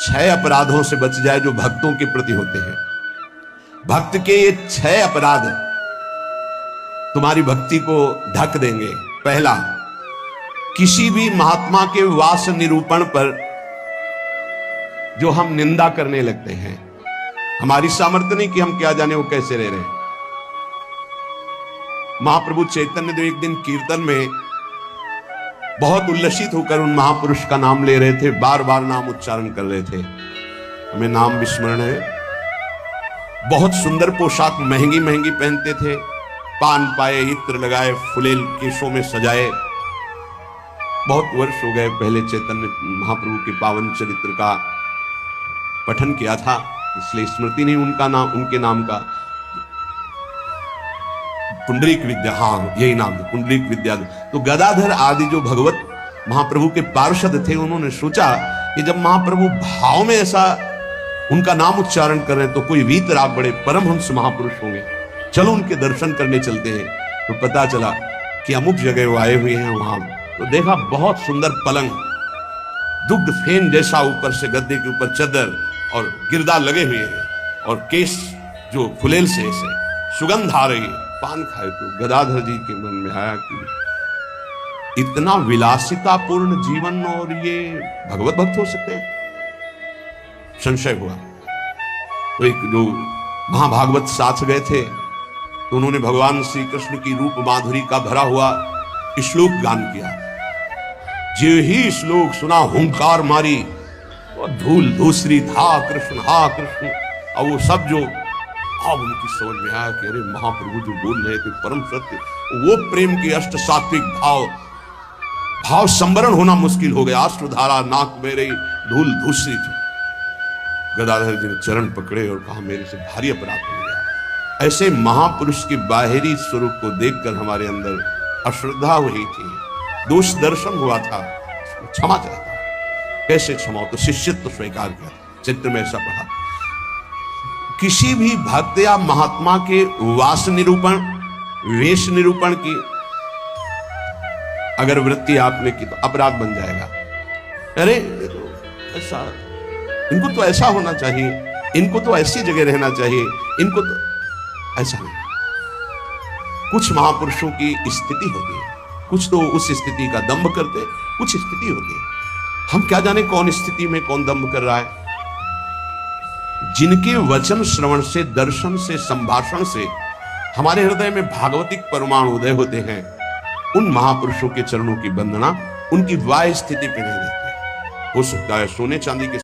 6 अपराधों से बच जाए जो भक्तों के प्रति होते हैं। भक्त के ये 6 अपराध तुम्हारी भक्ति को ढक देंगे। पहला, किसी भी महात्मा के वास निरूपण पर जो हम निंदा करने लगते हैं। हमारी सामर्थ्य नहीं कि हम क्या जाने वो कैसे रह रहे हैं। महाप्रभु चैतन्य देव एक दिन कीर्तन में बहुत उल्लसित होकर उन महापुरुष का नाम ले रहे थे, बार बार नाम उच्चारण कर रहे थे। हमें नाम विस्मरण है। बहुत सुंदर पोशाक महंगी महंगी पहनते थे, पान पाए, इत्र लगाए, फुलेल केशों में सजाए। बहुत वर्ष हो गए पहले चैतन्य महाप्रभु के पावन चरित्र का पठन किया था, इसलिए स्मृति नहीं उनका नाम, उनके नाम का। पुंडरीक विद्या, हाँ यही नाम है, पुंडरीक विद्या। तो गदाधर आदि जो भगवत महाप्रभु के पार्षद थे, उन्होंने सोचा कि जब महाप्रभु भाव में ऐसा उनका नाम उच्चारण कर रहे हैं तो कोई वीतराग बड़े परमहंस महापुरुष होंगे, चलो उनके दर्शन करने चलते हैं। तो पता चला कि अमुक जगह वो आए हुए हैं। वहां तो देखा बहुत सुंदर पलंग, दुग्ध फेन जैसा, ऊपर से गद्दे के ऊपर चद्दर और गिरदा लगे हुए हैं, और केश जो फुलेल से ऐसे सुगंध आ रही है, पान खाए। तो गदाधर जी के मन में आया कि इतना विलासितापूर्ण जीवन और ये भगवत भक्त हो सकते हैं। संशय हुआ। तो एक जो महाभागवत साथ गए थे, तो उन्होंने भगवान श्री कृष्ण की रूप माधुरी का भरा हुआ श्लोक गान किया। जो ही श्लोक सुना, हुंकार मारी और धूल धूसरी, था कृष्ण हा कृष्ण। और वो सब जो अब उनकी समझ में आया कि अरे महाप्रभु जो बोल रहे थे परम सत्य, वो प्रेम की अष्ट सात्विक भाव संवरण होना मुश्किल हो गया। अश्रुधारा नाक में रही, धूल धूसरी थी। गदाधर जी ने चरण पकड़े और कहा मेरे से भारी अपराध हो गया। ऐसे महापुरुष के बाहरी स्वरूप को देखकर हमारे अंदर अश्रद्धा हुई थी, दोष दर्शन हुआ था, क्षमा चाहता। कैसे क्षमा? तो शिष्यत्व स्वीकार किया। चित्र में ऐसा पढ़ा, किसी भी भक्त या महात्मा के वास निरूपण, वेश निरूपण की अगर वृत्ति आपने की तो अपराध बन जाएगा। अरे ऐसा, इनको तो ऐसा होना चाहिए, इनको तो ऐसी जगह रहना चाहिए, इनको तो ऐसा नहीं। कुछ महापुरुषों की स्थिति होती है, कुछ तो उस स्थिति का दंभ करते, कुछ स्थिति होती है। हम क्या जाने कौन स्थिति में कौन दंभ कर रहा है। जिनके वचन श्रवण से, दर्शन से, संभाषण से हमारे हृदय में भागवतिक परमाणु उदय होते हैं, उन महापुरुषों के चरणों की वंदना उनकी वाह स्थिति पे नहीं रहती। हो सकता है सोने चांदी के